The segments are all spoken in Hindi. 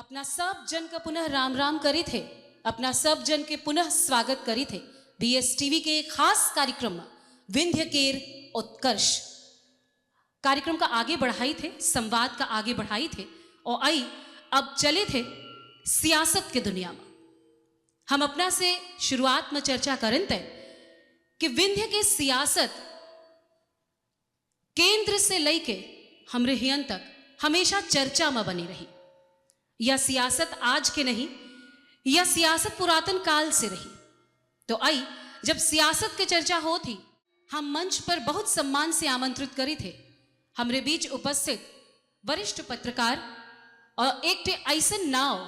अपना सब जन का पुनः राम राम करी थे, अपना सब जन के पुनः स्वागत करी थे BSTV के एक खास कार्यक्रम में विंध्य केर उत्कर्ष कार्यक्रम का आगे बढ़ाई थे, संवाद का आगे बढ़ाई थे और आई अब चले थे सियासत के दुनिया में। हम अपना से शुरुआत में चर्चा करें थे कि विंध्य के सियासत केंद्र से लेके हमरे हियन तक हमेशा चर्चा में बनी रही। यह सियासत आज के नहीं, यह सियासत पुरातन काल से रही। तो आई जब सियासत की चर्चा हो थी, हम मंच पर बहुत सम्मान से आमंत्रित करी थे हमरे बीच उपस्थित वरिष्ठ पत्रकार और एक ऐसन नाव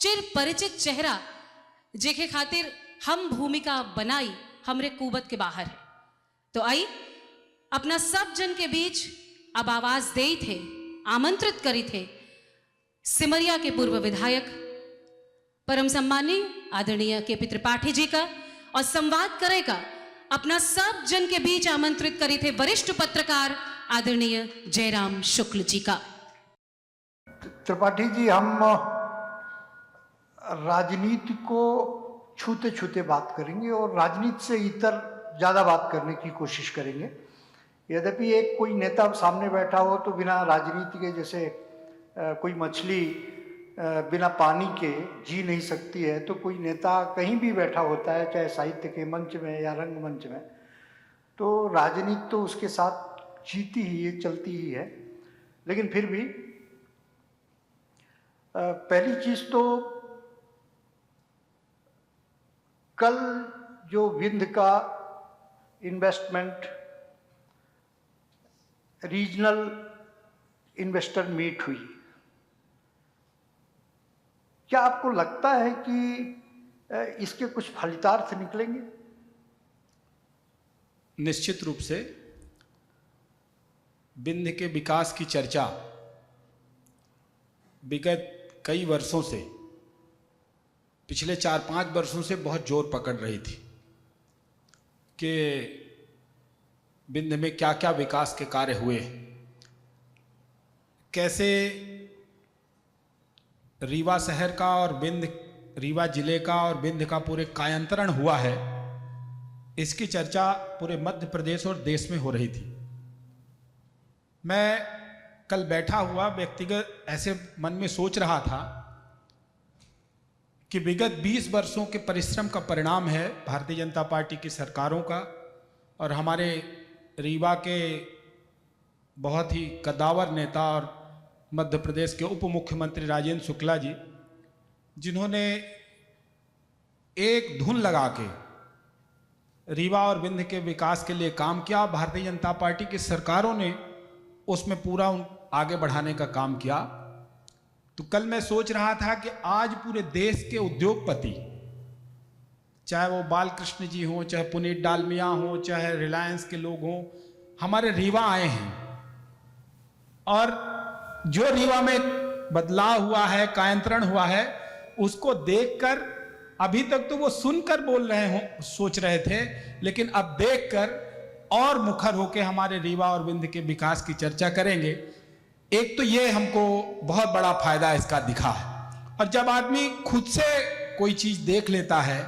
चिर परिचित चेहरा जेके खातिर हम भूमिका बनाई हमरे कुबत के बाहर है। तो आई अपना सब जन के बीच अब आवाज दे थे, आमंत्रित करी थे सिमरिया के पूर्व विधायक परम सम्मानी आदरणीय KP त्रिपाठी जी का, और संवाद करेगा अपना सब जन के बीच आमंत्रित करी थे वरिष्ठ पत्रकार आदरणीय जयराम शुक्ल जी का। त्रिपाठी जी, हम राजनीति को छूते छूते बात करेंगे और राजनीति से इतर ज़्यादा बात करने की कोशिश करेंगे। यद्यपि एक कोई नेता सामने बैठा हो तो बिना राजनीति के, जैसे कोई मछली बिना पानी के जी नहीं सकती है, तो कोई नेता कहीं भी बैठा होता है, चाहे साहित्य के मंच में या रंगमंच में, तो राजनीति तो उसके साथ जीती ही है, चलती ही है। लेकिन फिर भी पहली चीज़ तो कल जो विंध्य का इन्वेस्टमेंट रीजनल इन्वेस्टर मीट हुई, क्या आपको लगता है कि इसके कुछ फलितार्थ निकलेंगे? निश्चित रूप से विंध्य के विकास की चर्चा विगत कई वर्षों से, पिछले 4-5 वर्षों से बहुत जोर पकड़ रही थी कि विंध्य में क्या क्या विकास के कार्य हुए, कैसे रीवा शहर का और रीवा जिले का और विंध्य का पूरे कायांतरण हुआ है। इसकी चर्चा पूरे मध्य प्रदेश और देश में हो रही थी। मैं कल बैठा हुआ व्यक्तिगत ऐसे मन में सोच रहा था कि विगत 20 वर्षों के परिश्रम का परिणाम है भारतीय जनता पार्टी की सरकारों का और हमारे रीवा के बहुत ही कद्दावर नेता और मध्य प्रदेश के उप मुख्यमंत्री राजेंद्र शुक्ला जी, जिन्होंने एक धुन लगा के रीवा और विंध्य के विकास के लिए काम किया। भारतीय जनता पार्टी की सरकारों ने उसमें पूरा आगे बढ़ाने का काम किया। तो कल मैं सोच रहा था कि आज पूरे देश के उद्योगपति, चाहे वो बालकृष्ण जी हों, चाहे पुनीत डालमिया हों, चाहे रिलायंस के लोग हों, हमारे रीवा आए हैं और जो रीवा में बदलाव हुआ है, कायांतरण हुआ है, उसको देखकर अभी तक तो वो सुनकर बोल रहे हों, सोच रहे थे, लेकिन अब देखकर और मुखर होकर हमारे रीवा और विंध्य के विकास की चर्चा करेंगे। एक तो ये हमको बहुत बड़ा फायदा इसका दिखा है, और जब आदमी खुद से कोई चीज देख लेता है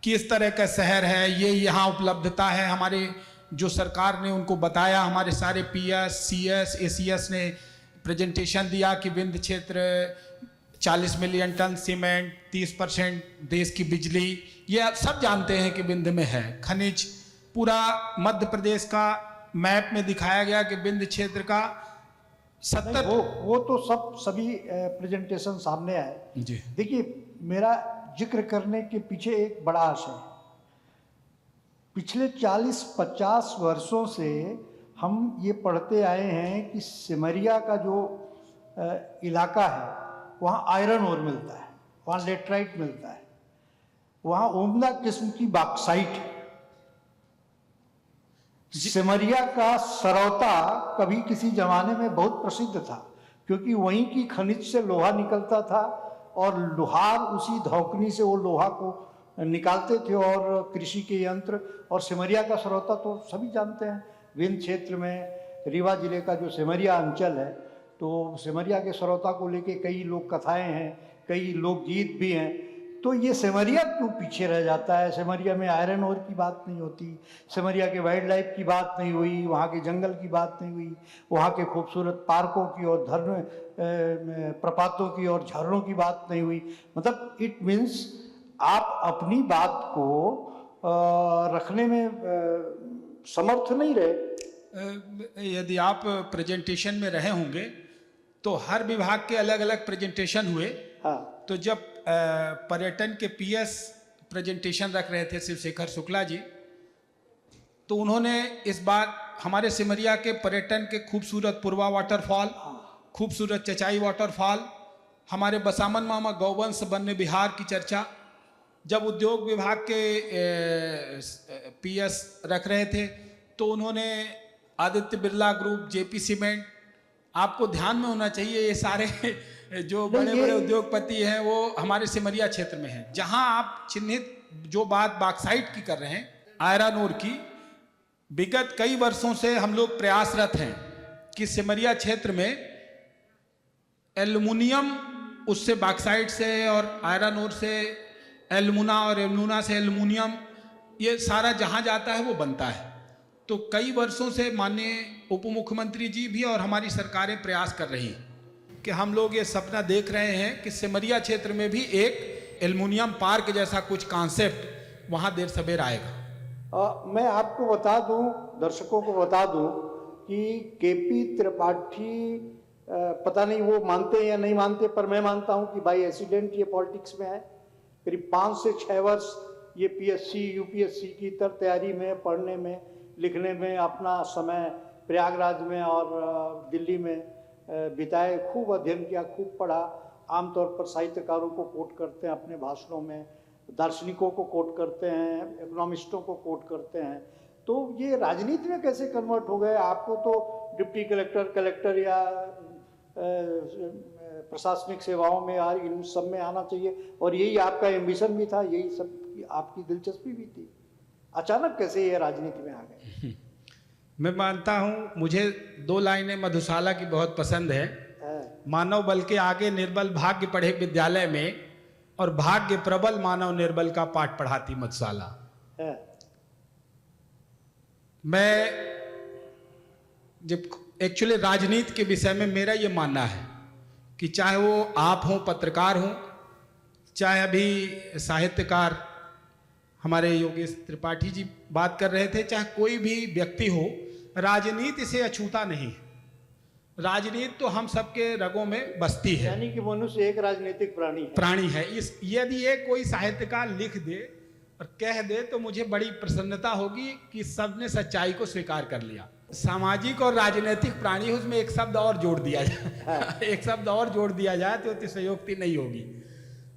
कि इस तरह का शहर है, ये यहाँ उपलब्धता है, हमारे जो सरकार ने उनको बताया, हमारे सारे PS, CS, ACS ने प्रेजेंटेशन दिया कि विंध्य क्षेत्र 40 मिलियन टन सीमेंट, 30% देश की बिजली, ये आप सब जानते हैं कि विंध्य में है। खनिज पूरा मध्य प्रदेश का मैप में दिखाया गया कि विंध्य क्षेत्र का 70 वो तो सभी प्रेजेंटेशन सामने आए जी। देखिए, मेरा जिक्र करने के पीछे एक बड़ा आशय है। पिछले 40-50 वर्षों से हम ये पढ़ते आए हैं कि सिमरिया का जो इलाका है, वहाँ आयरन ओर मिलता है, वहाँ लेटराइट मिलता है, वहाँ उम्दा किस्म की बॉक्साइट है। सिमरिया का सरौता कभी किसी जमाने में बहुत प्रसिद्ध था, क्योंकि वहीं की खनिज से लोहा निकलता था और लोहार उसी धौकनी से वो लोहा को निकालते थे और कृषि के यंत्र। और सिमरिया का सरौता तो सभी जानते हैं, विंध्य क्षेत्र में रीवा जिले का जो सिमरिया अंचल है, तो सिमरिया के सरौता को लेके कई लोक कथाएं हैं कई लोकगीत भी हैं, तो ये सिमरिया क्यों पीछे रह जाता है? सिमरिया में आयरन ओर की बात नहीं होती, सिमरिया के वाइल्ड लाइफ की बात नहीं हुई, वहाँ के जंगल की बात नहीं हुई, वहाँ के खूबसूरत पार्कों की और प्रपातों की और झरनों की बात नहीं हुई। मतलब इट मीन्स आप अपनी बात को रखने में समर्थ नहीं रहे। यदि आप प्रेजेंटेशन में रहे होंगे तो हर विभाग के अलग अलग प्रेजेंटेशन हुए। हाँ, तो जब पर्यटन के पीएस प्रेजेंटेशन रख रहे थे शिवशेखर शुक्ला जी, तो उन्होंने इस बार हमारे सिमरिया के पर्यटन के खूबसूरत पूर्वा वाटरफॉल, खूबसूरत चचाई वाटरफॉल, हमारे बसामन मामा गौवंश वन्य विहार की चर्चा जब उद्योग विभाग के पीएस रख रहे थे तो उन्होंने Aditya Birla group, JP cement, आपको ध्यान में होना चाहिए ये सारे जो बड़े बड़े उद्योगपति हैं वो हमारे सिमरिया क्षेत्र में हैं। जहां आप चिन्हित जो बात बॉक्साइट की कर रहे हैं, आयरन ओर की, विगत कई वर्षों से हम लोग प्रयासरत हैं कि सिमरिया क्षेत्र में एल्युमिनियम, उससे बॉक्साइट से और आयरन ओर से एल्युमिना और एल्युमिना से एल्युमिनियम, ये सारा जहां जाता है वो बनता है। तो कई वर्षों से माननीय उप मुख्यमंत्री जी भी और हमारी सरकारें प्रयास कर रही हैं कि हम लोग ये सपना देख रहे हैं कि सिमरिया क्षेत्र में भी एक एल्युमिनियम पार्क जैसा कुछ कॉन्सेप्ट वहाँ देर सवेर आएगा। मैं आपको बता दूं, दर्शकों को बता दूं कि केपी त्रिपाठी, पता नहीं वो मानते हैं या नहीं मानते, पर मैं मानता हूं कि बाई एक्सीडेंट ये पॉलिटिक्स में है। करीब 5 से 6 वर्ष ये पीएससी यूपीएससी की तैयारी में, पढ़ने में, लिखने में अपना समय प्रयागराज में और दिल्ली में बिताए। खूब अध्ययन किया, खूब पढ़ा। आमतौर पर साहित्यकारों को कोट करते हैं अपने भाषणों में, दार्शनिकों को कोट करते हैं, इकोनॉमिस्टों को कोट करते हैं। तो ये राजनीति में कैसे कन्वर्ट हो गए? आपको तो डिप्टी कलेक्टर, कलेक्टर या प्रशासनिक सेवाओं में या इन सब में आना चाहिए, और यही आपका एम्बिशन भी था, यही सब आपकी दिलचस्पी भी थी। अचानक कैसे ये राजनीति में आ गए? मैं मानता हूं, मुझे 2 लाइनें मधुशाला की बहुत पसंद है। मानव बल के आगे निर्बल भाग्य पढ़े विद्यालय में, और भाग्य प्रबल मानव निर्बल का पाठ पढ़ाती मधुशाला। मैं जब एक्चुअली राजनीति के विषय में मेरा ये मानना है कि चाहे वो आप हो, पत्रकार हो, चाहे अभी साहित्यकार हमारे योगेश त्रिपाठी जी बात कर रहे थे, चाहे कोई भी व्यक्ति हो, राजनीति से अछूता नहीं है। राजनीति तो हम सबके रगों में बसती है, यानी कि मनुष्य एक राजनीतिक प्राणी है। इस यदि ये कोई साहित्यकार लिख दे और कह दे तो मुझे बड़ी प्रसन्नता होगी कि सबने सच्चाई को स्वीकार कर लिया। सामाजिक और राजनीतिक प्राणी, उसमें एक शब्द और जोड़ दिया जाए एक शब्द और जोड़ दिया जाए तो अतिशयोक्ति नहीं होगी।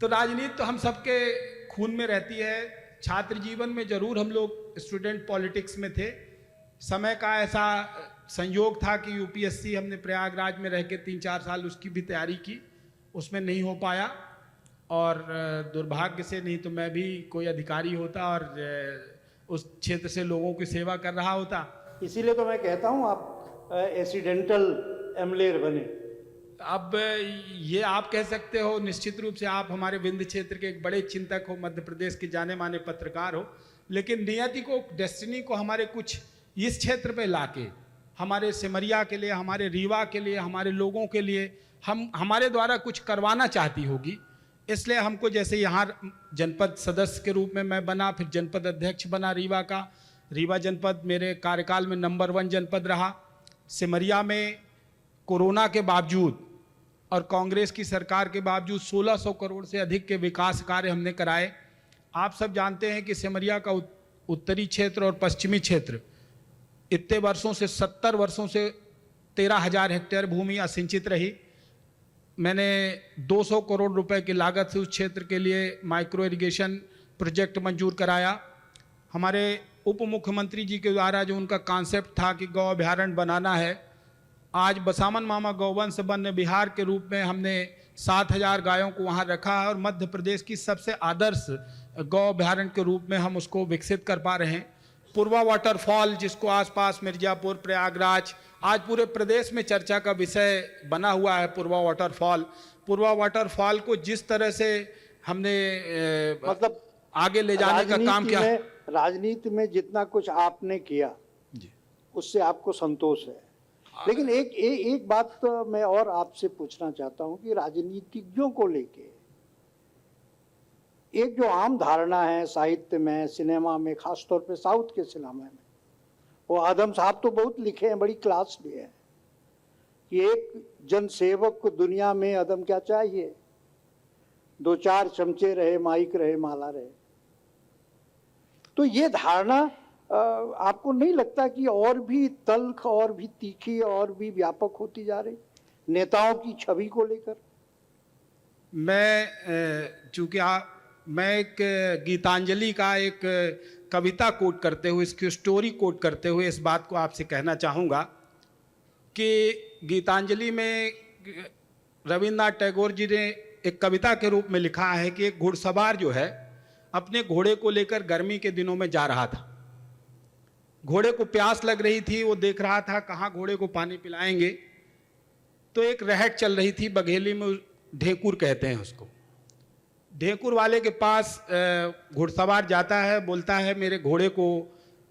तो राजनीति तो हम सबके खून में रहती है। छात्र जीवन में जरूर हम लोग स्टूडेंट पॉलिटिक्स में थे। समय का ऐसा संयोग था कि यूपीएससी हमने प्रयागराज में रह के 3-4 साल उसकी भी तैयारी की, उसमें नहीं हो पाया, और दुर्भाग्य से नहीं तो मैं भी कोई अधिकारी होता और उस क्षेत्र से लोगों की सेवा कर रहा होता। इसीलिए तो मैं कहता हूँ आप एक्सीडेंटल एमलेर बने। अब ये आप कह सकते हो, निश्चित रूप से आप हमारे विंध्य क्षेत्र के एक बड़े चिंतक हो, मध्य प्रदेश के जाने माने पत्रकार हो, लेकिन नियति को, डेस्टिनी को हमारे कुछ इस क्षेत्र पे लाके हमारे सिमरिया के लिए, हमारे रीवा के लिए, हमारे लोगों के लिए हमारे द्वारा कुछ करवाना चाहती होगी। इसलिए हमको, जैसे यहाँ जनपद सदस्य के रूप में मैं बना, फिर जनपद अध्यक्ष बना रीवा का। रीवा जनपद मेरे कार्यकाल में नंबर 1 जनपद रहा। सिमरिया में कोरोना के बावजूद और कांग्रेस की सरकार के बावजूद 1600 करोड़ से अधिक के विकास कार्य हमने कराए। आप सब जानते हैं कि सिमरिया का उत्तरी क्षेत्र और पश्चिमी क्षेत्र इतने वर्षों से, 70 वर्षों से 13,000 हेक्टेयर भूमि असिंचित रही। मैंने 200 करोड़ रुपए की लागत से उस क्षेत्र के लिए माइक्रो इरिगेशन प्रोजेक्ट मंजूर कराया। हमारे उप मुख्यमंत्री जी के द्वारा जो उनका कॉन्सेप्ट था कि गौ अभ्यारण्य बनाना है, आज बसामन मामा गौवंश वन्य विहार के रूप में हमने 7,000 गायों को वहाँ रखा है, और मध्य प्रदेश की सबसे आदर्श गौ अभ्यारण्य के रूप में हम उसको विकसित कर पा रहे हैं। पूर्वा वाटरफॉल, जिसको आसपास मिर्जापुर, प्रयागराज, आज पूरे प्रदेश में चर्चा का विषय बना हुआ है। पूर्वा वाटरफॉल पूर्वा वाटरफॉल को जिस तरह से हमने मतलब आगे ले जाने का काम किया। राजनीति में जितना कुछ आपने किया जी। उससे आपको संतोष है, लेकिन एक बात तो मैं और आपसे पूछना चाहता हूं कि राजनीतिज्ञों को लेके एक जो आम धारणा है साहित्य में, सिनेमा में, खासतौर पे साउथ के सिनेमा में, वो आदम साहब तो बहुत लिखे हैं, बड़ी क्लास भी है, कि एक जनसेवक को दुनिया में आदम क्या चाहिए, 2-4 चमचे रहे, माइक रहे, माला रहे। तो ये धारणा आपको नहीं लगता कि और भी तल्ख, और भी तीखी, और भी व्यापक होती जा रही नेताओं की छवि को लेकर? मैं एक गीतांजलि का एक कविता कोट करते हुए, इसकी स्टोरी कोट करते हुए इस बात को आपसे कहना चाहूँगा कि गीतांजलि में रविन्द्रनाथ टैगोर जी ने एक कविता के रूप में लिखा है कि एक घुड़सवार जो है अपने घोड़े को लेकर गर्मी के दिनों में जा रहा था। घोड़े को प्यास लग रही थी, वो देख रहा था कहाँ घोड़े को पानी पिलाएंगे। तो एक रहट चल रही थी, बघेली में ढेकुर कहते हैं उसको। ढेकुर वाले के पास घुड़सवार जाता है, बोलता है मेरे घोड़े को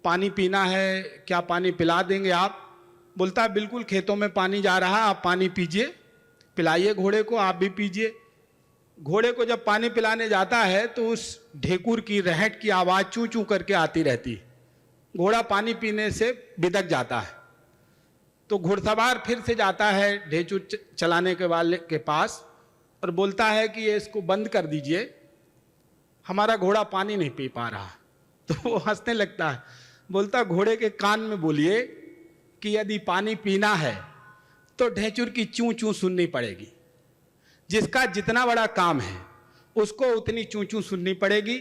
पानी पीना है, क्या पानी पिला देंगे आप? बोलता है बिल्कुल, खेतों में पानी जा रहा है, आप पानी पीजिए, पिलाइए घोड़े को, आप भी पीजिए। घोड़े को जब पानी पिलाने जाता है तो उस ढेकुर की रहट की आवाज़ चूं चूं करके आती रहती है। घोड़ा पानी पीने से बिदक जाता है। तो घुड़सवार फिर से जाता है ढेकुर चलाने के वाले के पास और बोलता है कि ये इसको बंद कर दीजिए, हमारा घोड़ा पानी नहीं पी पा रहा। तो वो हंसने लगता है, बोलता घोड़े के कान में बोलिए कि यदि पानी पीना है तो ढेचुर की चूं चूं सुननी पड़ेगी। जिसका जितना बड़ा काम है उसको उतनी चूं चूं सुननी पड़ेगी।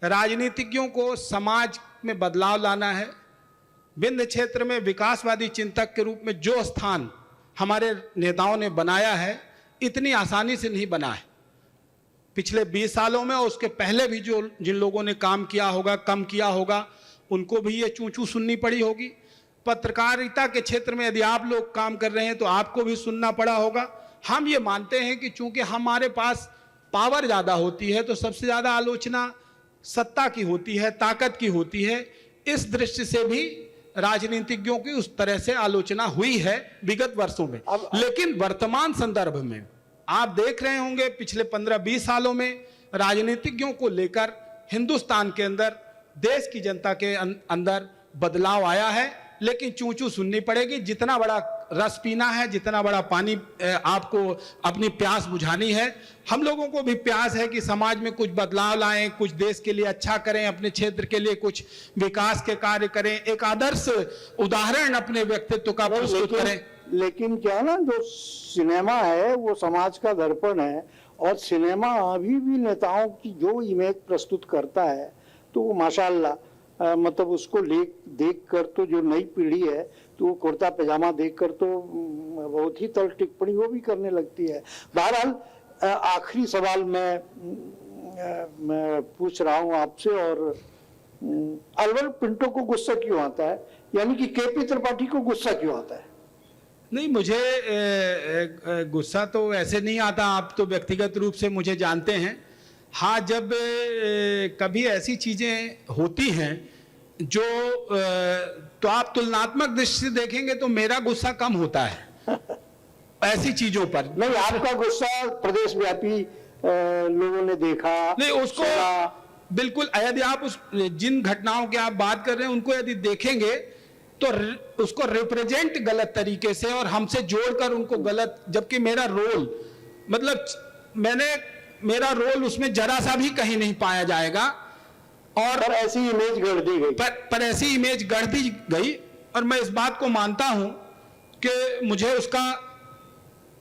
राजनीतिज्ञों को समाज में बदलाव लाना है। विंध्य क्षेत्र में विकासवादी चिंतक के रूप में जो स्थान हमारे नेताओं ने बनाया है, इतनी आसानी से नहीं बना है। पिछले 20 सालों में और उसके पहले भी जो जिन लोगों ने काम किया होगा, कम किया होगा, उनको भी ये चूं चूं सुननी पड़ी होगी। पत्रकारिता के क्षेत्र में यदि आप लोग काम कर रहे हैं तो आपको भी सुनना पड़ा होगा। हम ये मानते हैं कि चूंकि हमारे पास पावर ज़्यादा होती है तो सबसे ज़्यादा आलोचना सत्ता की होती है, ताकत की होती है। इस दृष्टि से भी राजनीतिज्ञों की उस तरह से आलोचना हुई है विगत वर्षों में। लेकिन वर्तमान संदर्भ में आप देख रहे होंगे पिछले 15-20 सालों में राजनीतिज्ञों को लेकर हिंदुस्तान के अंदर, देश की जनता के अंदर बदलाव आया है। लेकिन चूं चूं सुननी पड़ेगी। जितना बड़ा रस पीना है, जितना बड़ा पानी आपको अपनी प्यास बुझानी है, हम लोगों को भी प्यास है कि समाज में कुछ बदलाव लाएं, कुछ देश के लिए अच्छा करें, अपने क्षेत्र के लिए कुछ विकास के कार्य करें, एक आदर्श उदाहरण अपने व्यक्तित्व का प्रस्तुत करें। लेकिन क्या ना, जो सिनेमा है वो समाज का दर्पण है, और सिनेमा अभी भी नेताओं की जो इमेज प्रस्तुत करता है तो वो माशाल्लाह, मतलब उसको देख कर तो जो नई पीढ़ी है तो वो कुर्ता पैजामा देखकर तो बहुत ही तल्ख टिप्पणी वो भी करने लगती है। बहरहाल आखिरी सवाल मैं पूछ रहा हूँ आपसे, और अलवर पिंटो को गुस्सा क्यों आता है, यानी कि केपी त्रिपाठी को गुस्सा क्यों आता है? नहीं, मुझे गुस्सा तो ऐसे नहीं आता। आप तो व्यक्तिगत रूप से मुझे जानते हैं। हाँ, जब कभी ऐसी चीज़ें होती हैं जो तो आप तुलनात्मक दृष्टि से देखेंगे तो मेरा गुस्सा कम होता है ऐसी चीजों पर। नहीं, आपका गुस्सा प्रदेशव्यापी लोगों ने देखा, नहीं उसको बिल्कुल। यदि आप उस जिन घटनाओं की आप बात कर रहे हैं उनको यदि देखेंगे तो उसको रिप्रेजेंट गलत तरीके से और हमसे जोड़कर उनको गलत, जबकि मेरा रोल, मतलब मेरा रोल उसमें जरा सा भी कहीं नहीं पाया जाएगा। और पर ऐसी इमेज गढ़ दी गई, पर ऐसी इमेज गढ़ दी गई, और मैं इस बात को मानता हूं कि मुझे उसका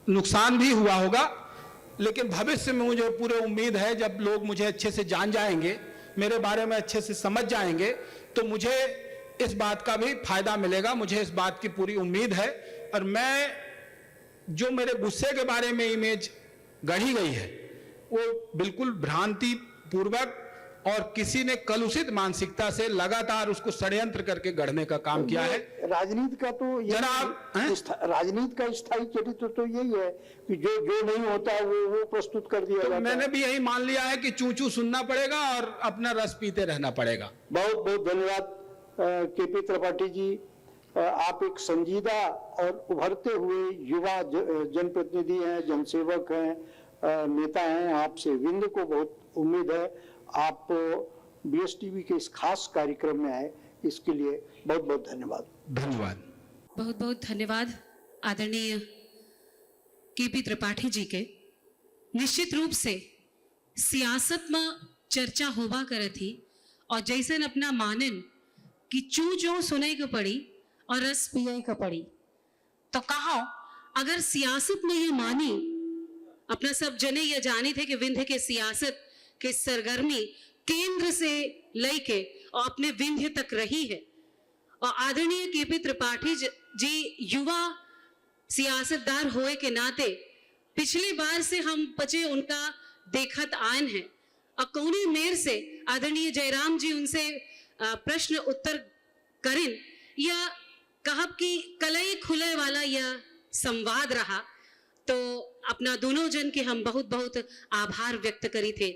नुकसान भी हुआ होगा। लेकिन भविष्य में मुझे पूरी उम्मीद है, जब लोग मुझे अच्छे से जान जाएंगे, मेरे बारे में अच्छे से समझ जाएंगे, तो मुझे इस बात का भी फायदा मिलेगा। मुझे इस बात की पूरी उम्मीद है। और मैं जो मेरे गुस्से के बारे में इमेज गढ़ी गई है वो बिल्कुल भ्रांति पूर्वक और किसी ने कलुषित मानसिकता से लगातार उसको षड्यंत्र करके गढ़ने का काम किया है। राजनीति का तो जनाब, हैं? राजनीति का स्थायी चरित्र तो यही है कि जो नहीं होता वो प्रस्तुत कर दिया तो जाता मैंने है। भी यही मान लिया है कि चू चू सुनना पड़ेगा और अपना रस पीते रहना पड़ेगा। बहुत बहुत धन्यवाद केपी त्रिपाठी जी। आप एक संजीदा और उभरते हुए युवा जनप्रतिनिधि हैं, जनसेवक हैं, नेता हैं। आपसे विंध्य को बहुत उम्मीद है। आप BSTV के इस खास कार्यक्रम में आए, इसके लिए बहुत बहुत धन्यवाद। धन्यवाद। बहुत बहुत धन्यवाद आदरणीय केपी त्रिपाठी जी के। निश्चित रूप से सियासत में चर्चा होबा करे थी और जैसन अपना मानन कि चू चू सुने को पड़ी और रस पिए को पड़ी, तो कहा अगर सियासत में ये मानी, अपना सब जने ये जानी थे कि विंध्य के सियासत के सरगर्मी केंद्र से लेके और अपने विंध्य तक रही है। और आदरणीय केपी त्रिपाठी जी युवा सियासतदार होए के नाते पिछली बार से हम बचे उनका देखत आयन है और कौनी मेर से आदरणीय जयराम जी उनसे प्रश्न उत्तर करें या कहब कि कलई खुले वाला यह संवाद रहा, तो अपना दोनों जन के हम बहुत बहुत आभार व्यक्त करी थे।